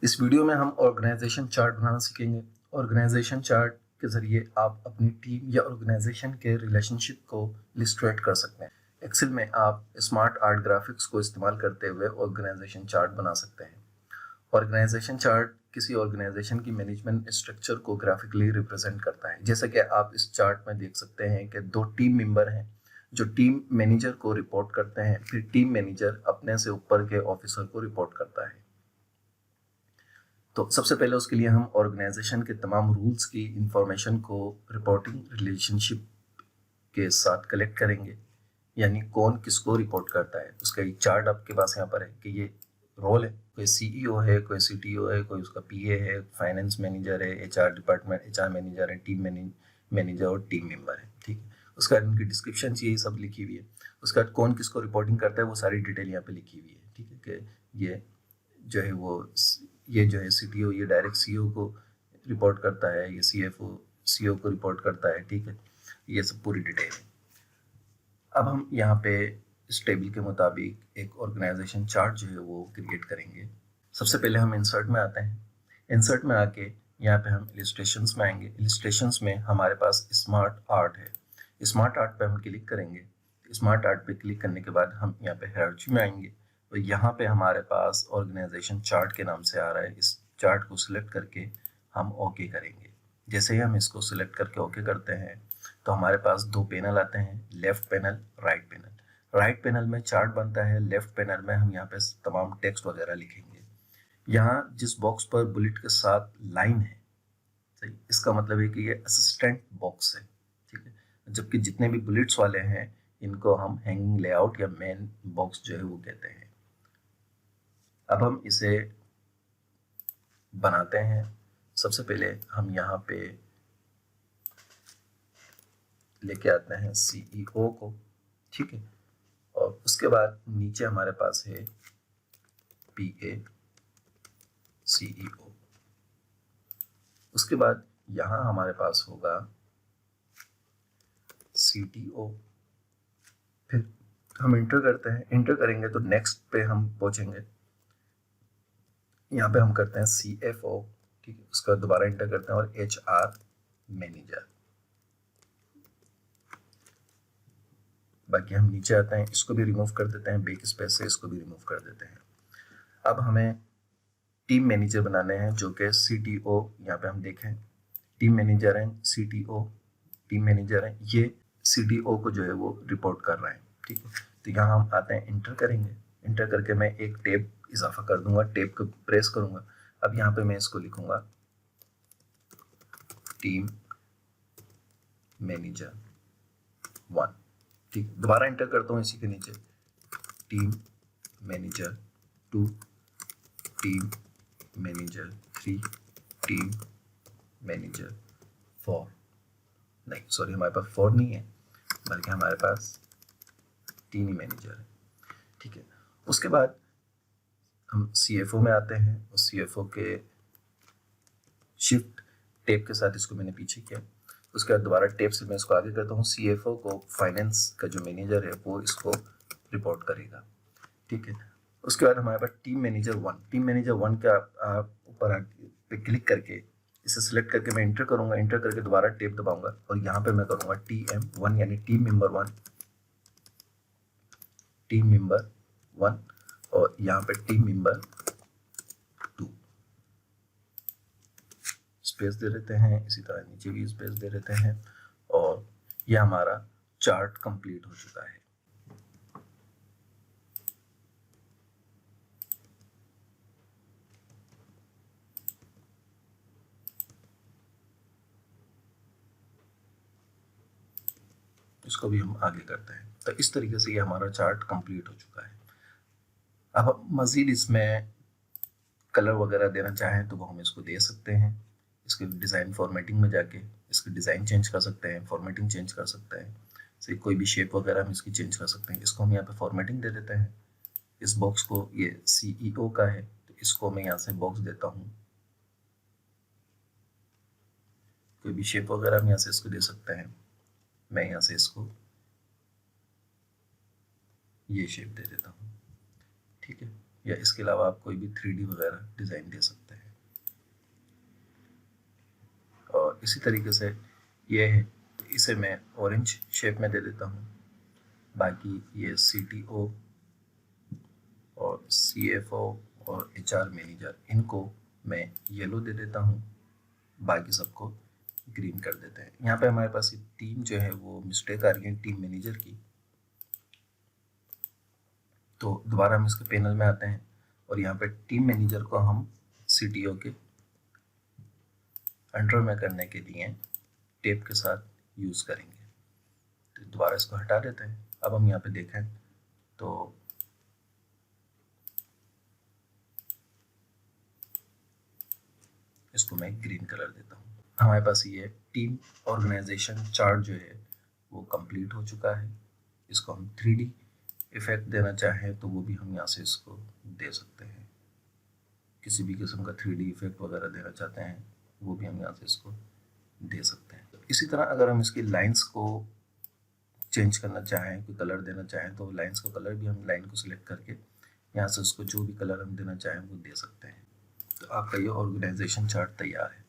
इस वीडियो में हम ऑर्गेनाइजेशन चार्ट बनाना सीखेंगे। ऑर्गेनाइजेशन चार्ट के जरिए आप अपनी टीम या ऑर्गेनाइजेशन के रिलेशनशिप को इलिस्ट्रेट कर सकते हैं। एक्सेल में आप स्मार्ट आर्ट ग्राफिक्स को इस्तेमाल करते हुए ऑर्गेनाइजेशन चार्ट बना सकते हैं। ऑर्गेनाइजेशन चार्ट किसी ऑर्गेनाइजेशन की मैनेजमेंट स्ट्रक्चर को ग्राफिकली रिप्रेजेंट करता है। जैसा कि आप इस चार्ट में देख सकते हैं कि 2 टीम मेंबर हैं जो टीम मैनेजर को रिपोर्ट करते हैं, फिर टीम मैनेजर अपने से ऊपर के ऑफिसर को रिपोर्ट करता है। तो सबसे पहले उसके लिए हम ऑर्गेनाइजेशन के तमाम रूल्स की इंफॉर्मेशन को रिपोर्टिंग रिलेशनशिप के साथ कलेक्ट करेंगे, यानी कौन किसको रिपोर्ट करता है। उसका एक चार्ट आपके पास यहाँ पर है कि ये रोल है, कोई सीईओ है, कोई सीटीओ है, कोई उसका पीए है, फाइनेंस मैनेजर है, एचआर डिपार्टमेंट एचआर मैनेजर है, टीम मैनेजर और टीम मेंबर है। ठीक है, उसका इनकी डिस्क्रिप्शन यही सब लिखी हुई है। उसका कौन किसको रिपोर्टिंग करता है वो सारी डिटेल यहाँ पे लिखी हुई है। ठीक है, कि ये जो है वो ये जो है सीटीओ ये डायरेक्ट सीईओ को रिपोर्ट करता है, ये सीएफओ सीईओ को रिपोर्ट करता है। ठीक है, ये सब पूरी डिटेल है। अब हम यहाँ पे इस टेबल के मुताबिक एक ऑर्गेनाइजेशन चार्ट जो है वो क्रिएट करेंगे। सबसे पहले हम इंसर्ट में आते हैं। इंसर्ट में आके यहाँ पे हम इलिस्ट्रेशंस में आएंगे। इलिस्ट्रेशंस में हमारे पास स्मार्ट आर्ट है। स्मार्ट आर्ट पे हम क्लिक करेंगे। स्मार्ट आर्ट पे क्लिक करने के बाद हम यहाँ पे हायरार्की में आएंगे। तो यहाँ पे हमारे पास ऑर्गेनाइजेशन चार्ट के नाम से आ रहा है। इस चार्ट को सिलेक्ट करके हम ओके करेंगे। जैसे ही हम इसको सिलेक्ट करके ओके करते हैं तो हमारे पास 2 पैनल आते हैं, left panel, right panel. Right panel में चार्ट बनता है, लेफ्ट पैनल में हम यहाँ पे तमाम टेक्स्ट वगैरह लिखेंगे। यहाँ जिस बॉक्स पर बुलेट के साथ लाइन है, सही, इसका मतलब है कि ये असिस्टेंट बॉक्स है। ठीक है, जबकि जितने भी बुलेट्स वाले हैं इनको हम हैंगिंग लेआउट या मेन बॉक्स जो है वो कहते हैं। अब हम इसे बनाते हैं। सबसे पहले हम यहाँ पे लेके आते हैं सीईओ को। ठीक है, और उसके बाद नीचे हमारे पास है पीए सीईओ। उसके बाद यहाँ हमारे पास होगा सीटीओ। फिर हम इंटर करते हैं। इंटर करेंगे तो नेक्स्ट पे हम पहुंचेंगे। यहाँ पे हम करते हैं सीएफओ। ठीक है, उसके बाद दोबारा इंटर करते हैं और एचआर मैनेजर। बाकी हम नीचे आते हैं, इसको भी रिमूव कर देते हैं, बैक स्पेस से इसको भी रिमूव कर देते हैं। अब हमें टीम मैनेजर बनाने हैं जो कि सीटीओ। यहाँ पे हम देखें टीम मैनेजर है, सीटीओ टीम मैनेजर है, ये सीटीओ को जो है वो रिपोर्ट कर रहा है। ठीक है, तो यहाँ हम आते हैं, इंटर करेंगे। इंटर करके मैं एक टेब इजाफा कर दूंगा, टेब को प्रेस करूंगा। अब यहाँ पे मैं इसको लिखूंगा टीम मैनेजर 1। ठीक, दोबारा इंटर करता हूँ इसी के नीचे, team manager 2, team manager 3, team manager 4। नहीं सॉरी, हमारे पास 4 नहीं है, बल्कि हमारे पास 3 ही मैनेजर है। ठीक है, उसके बाद हम सीएफओ में आते हैं और सीएफओ के शिफ्ट टेप के साथ इसको मैंने पीछे किया। उसके बाद दोबारा टेप से मैं इसको आगे करता हूँ। सीएफओ को फाइनेंस का जो मैनेजर है वो इसको रिपोर्ट करेगा। ठीक है, उसके बाद हमारे पास टीम मैनेजर 1। टीम मैनेजर 1 का ऊपर पे क्लिक करके इसे सिलेक्ट करके मैं इंटर करूंगा। इंटर करके दोबारा टेप दबाऊंगा और यहाँ पे मैं करूंगा TM1 यानी टीम मेंबर 1, टीम मेंबर 1, और यहाँ पे टीम मेंबर 2 स्पेस दे देते हैं। इसी तरह नीचे भी स्पेस दे देते हैं और यह हमारा चार्ट कंप्लीट हो चुका है। इसको भी हम आगे करते हैं। तो इस तरीके से ये हमारा चार्ट कंप्लीट हो चुका है। अब हम मजीद इसमें कलर वगैरह देना चाहें तो वो हम इसको दे सकते हैं। इसके डिज़ाइन फॉर्मेटिंग में जाके इसकी डिज़ाइन चेंज कर सकते हैं, फॉर्मेटिंग चेंज कर सकते हैं। से कोई भी शेप वगैरह हम इसकी चेंज कर सकते हैं। इसको हम यहाँ पे फॉर्मेटिंग दे देते हैं। इस बॉक्स को, ये सीईओ का है तो इसको मैं यहाँ से बॉक्स देता हूँ। कोई भी शेप वगैरह हम यहाँ से इसको दे सकते हैं। मैं यहाँ से इसको ये शेप दे देता हूँ। ठीक है, या इसके अलावा आप कोई भी 3D वगैरह डिज़ाइन दे सकते हैं। और इसी तरीके से ये है, इसे मैं ऑरेंज शेप में दे देता हूँ। बाकी ये CTO और CFO और HR मैनेजर, इनको मैं येलो दे देता हूँ, बाकी सबको ग्रीन कर देते हैं। यहाँ पे हमारे पास ये टीम जो है वो मिस्टेक आ रही है टीम मैनेजर की, तो दोबारा हम इसके पैनल में आते हैं और यहाँ पे टीम मैनेजर को हम CTO के अंडर में करने के लिए टेप के साथ यूज़ करेंगे। तो दोबारा इसको हटा देते हैं। अब हम यहाँ पे देखें तो इसको मैं ग्रीन कलर देता हूँ। हमारे पास ये टीम ऑर्गेनाइजेशन चार्ट जो है वो कंप्लीट हो चुका है। इसको हम 3D इफेक्ट देना चाहें तो वो भी हम यहाँ से इसको दे सकते हैं। किसी भी किस्म का 3D इफेक्ट वगैरह देना चाहते हैं वो भी हम यहाँ से इसको दे सकते हैं। इसी तरह अगर हम इसकी लाइंस को चेंज करना चाहें, कोई कलर देना चाहें, तो लाइंस का कलर भी हम लाइन को सिलेक्ट करके यहाँ से उसको जो भी कलर हम देना चाहें वो दे सकते हैं। तो आपका ये ऑर्गेनाइजेशन चार्ट तैयार है।